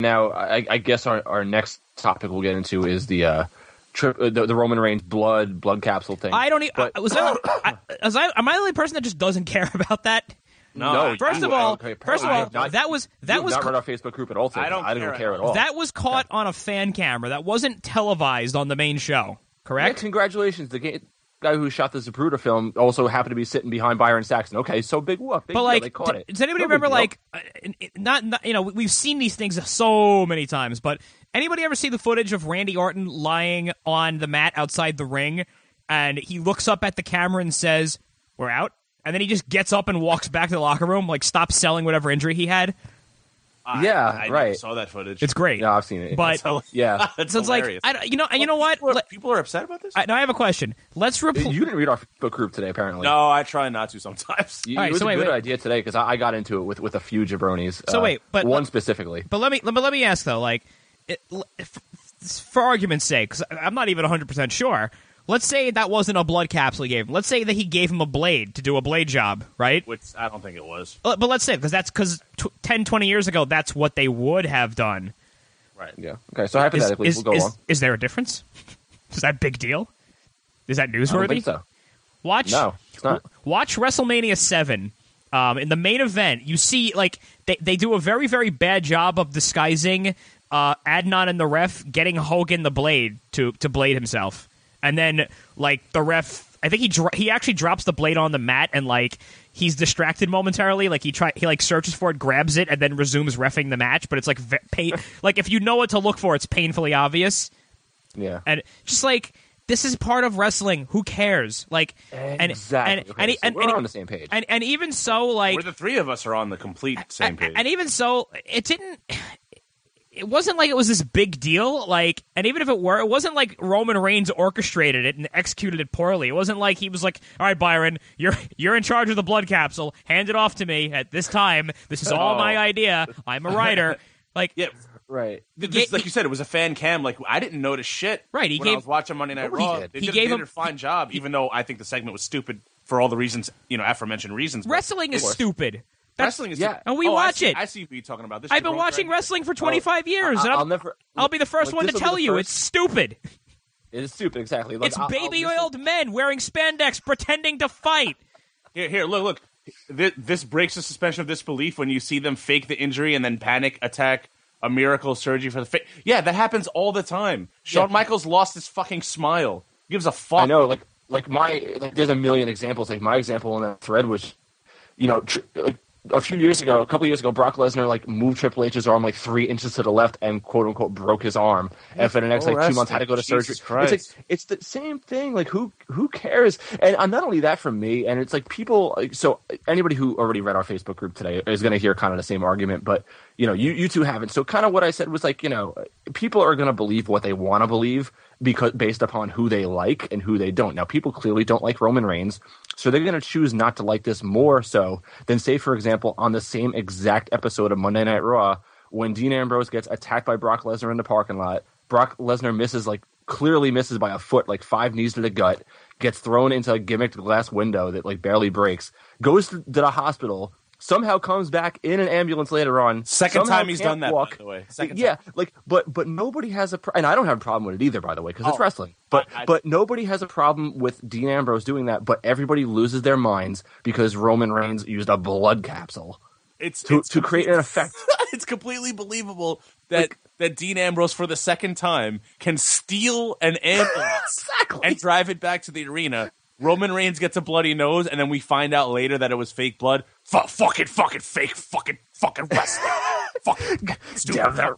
Now, I guess our next topic we'll get into is the Roman Reigns blood capsule thing. I don't. Am I the only person that just doesn't care about that? No. First of all, that was not read our Facebook group at all. I don't care at all. That was caught on a fan camera. That wasn't televised on the main show. Correct? Yeah, congratulations. The guy who shot the Zapruder film also happened to be sitting behind Byron Saxton. Okay, so big whoop. Big deal. They caught it. Does anybody remember, not we've seen these things so many times, but anybody ever see the footage of Randy Orton lying on the mat outside the ring, and he looks up at the camera and says, "We're out," and then he just gets up and walks back to the locker room, stops selling whatever injury he had? I right. Never saw that footage. It's great. Yeah, I've seen it. But yeah, it's so it's hilarious. you know what? People are upset about this. Now I have a question. Let's you didn't read our Facebook group today, apparently. No, I try not to sometimes. It was a good idea today because I got into it with a few jabronis. But one specifically. But let me ask though, for argument's sake, because I'm not even 100% sure. Let's say that wasn't a blood capsule he gave him. Let's say that he gave him a blade to do a blade job, right? Which I don't think it was. But let's say, because 10, 20 years ago, that's what they would have done. Right. Yeah. Okay, so hypothetically, we'll go on. Is there a difference? Is that a big deal? Is that newsworthy? I don't think so. No, it's not. Watch WrestleMania 7. In the main event, you see, they do a very, very bad job of disguising Adnan and the ref getting Hogan the blade to blade himself. And then, the ref, I think he actually drops the blade on the mat and, he's distracted momentarily. He searches for it, grabs it, and then resumes reffing the match. But it's, if you know what to look for, it's painfully obvious. Yeah. And just, this is part of wrestling. Who cares? Exactly. We're on the same page. And even so, we're the three of us are on the complete same page. And even so, it wasn't like it was this big deal, and even if it were, it wasn't like Roman Reigns orchestrated it and executed it poorly. It wasn't like he was like, all right, Byron, you're in charge of the blood capsule. Hand it off to me at this time. This is all my idea. I'm a writer. Yeah. Right. Like you said, it was a fan cam. I didn't notice shit when I was watching Monday Night Raw. They did a fine job, even though I think the segment was stupid for all the reasons, aforementioned reasons. Wrestling is stupid. Wrestling is stupid. And we watch it. I see what you're talking about. I've been watching wrestling for 25 years. I'll be the first one to tell you it's stupid. It is stupid, exactly. It's baby-oiled men wearing spandex pretending to fight. Here, look. This breaks the suspension of disbelief when you see them fake the injury and then panic attack a miracle surgery for the fake. Yeah, that happens all the time. Shawn Michaels lost his fucking smile. He gives a fuck. I know, there's a million examples. My example in that thread was, a couple years ago, Brock Lesnar moved Triple H's arm 3 inches to the left and quote unquote broke his arm. And for the next 2 months had to go to surgery. It's the same thing. Who cares? And not only that from me, and it's people. So anybody who already read our Facebook group today is going to hear kind of the same argument, but you two haven't. So kind of what I said was people are going to believe what they want to believe because based upon who they like and who they don't. Now, people clearly don't like Roman Reigns, so they're going to choose not to like this more so than, say, for example, on the same exact episode of Monday Night Raw, when Dean Ambrose gets attacked by Brock Lesnar in the parking lot. Brock Lesnar clearly misses by a foot, 5 knees to the gut, gets thrown into a gimmicked glass window that barely breaks, goes to the hospital, somehow comes back in an ambulance later on. Second time he's done that, by the way. But nobody has and I don't have a problem with it either, by the way, because it's wrestling. But nobody has a problem with Dean Ambrose doing that, but everybody loses their minds because Roman Reigns used a blood capsule to create an effect. It's completely believable that Dean Ambrose, for the second time, can steal an ambulance and drive it back to the arena. Roman Reigns gets a bloody nose, and then we find out later that it was fake blood. Fucking fake, fucking wrestling. Fucking stupid.